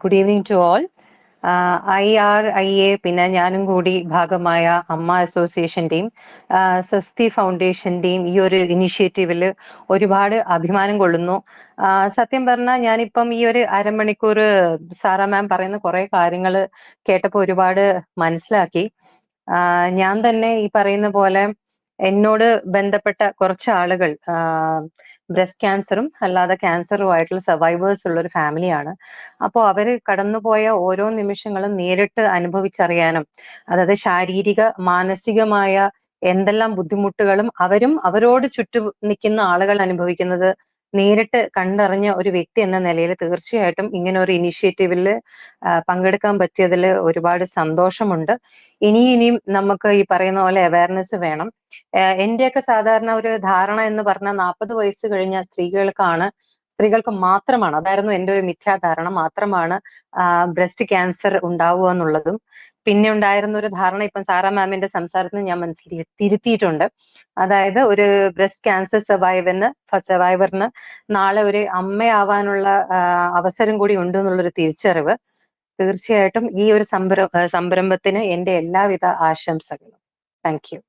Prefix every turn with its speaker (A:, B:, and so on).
A: Good evening to all. IRIA പിന്നെ ഞാനും കൂടി ഭാഗമായ അമ്മ അസോസിയേഷന്റെയും സ്വസ്തി ഫൗണ്ടേഷന്റെയും ഈ ഒരു ഇനിഷ്യേറ്റീവിൽ ഒരുപാട് അഭിമാനം കൊള്ളുന്നു. സത്യം പറഞ്ഞാൽ ഞാനിപ്പം ഈ ഒരു അരമണിക്കൂർ സാറാ മാം പറയുന്ന കുറെ കാര്യങ്ങൾ കേട്ടപ്പോൾ ഒരുപാട് മനസ്സിലാക്കി. ഞാൻ തന്നെ ഈ പറയുന്ന പോലെ എന്നോട് ബന്ധപ്പെട്ട കുറച്ച് ആളുകൾ ബ്രസ്റ്റ് ക്യാൻസറും അല്ലാതെ ക്യാൻസറുമായിട്ടുള്ള സർവൈവേഴ്സ് ഉള്ള ഒരു ഫാമിലിയാണ്. അപ്പോൾ അവര് കടന്നുപോയ ഓരോ നിമിഷങ്ങളും നേരിട്ട് അനുഭവിച്ചറിയാനും, അതായത് ശാരീരിക മാനസികമായ എന്തെല്ലാം ബുദ്ധിമുട്ടുകളും അവരും അവരോട് ചുറ്റും നിൽക്കുന്ന ആളുകൾ അനുഭവിക്കുന്നത് നേരിട്ട് കണ്ടറിഞ്ഞ ഒരു വ്യക്തി എന്ന നിലയിൽ തീർച്ചയായിട്ടും ഇങ്ങനെ ഒരു ഇനിഷ്യേറ്റീവിൽ പങ്കെടുക്കാൻ പറ്റിയതിൽ ഒരുപാട് സന്തോഷമുണ്ട്. ഇനിയും നമുക്ക് ഈ പറയുന്ന പോലെ അവയർനെസ് വേണം. എന്റെയൊക്കെ സാധാരണ ഒരു ധാരണ എന്ന് പറഞ്ഞാൽ 40 വയസ്സ് കഴിഞ്ഞ സ്ത്രീകൾക്ക് മാത്രമാണ്, അതായിരുന്നു എൻ്റെ ഒരു മിഥ്യാധാരണ, മാത്രമാണ് ബ്രസ്റ്റ് ക്യാൻസർ ഉണ്ടാവുക എന്നുള്ളതും. പിന്നെ ഉണ്ടായിരുന്ന ഒരു ധാരണ ഇപ്പം സാറാ മാമിന്റെ സംസാരത്തിൽ ഞാൻ തിരുത്തിയിട്ടുണ്ട്. അതായത് ഒരു ബ്രസ്റ്റ് ക്യാൻസർ സർവൈവറിന് നാളെ ഒരു അമ്മയാവാനുള്ള അവസരം കൂടി ഉണ്ട് എന്നുള്ളൊരു തിരിച്ചറിവ്. തീർച്ചയായിട്ടും ഈ ഒരു സംരംഭത്തിന് എൻ്റെ എല്ലാവിധ ആശംസകളും. Thank you.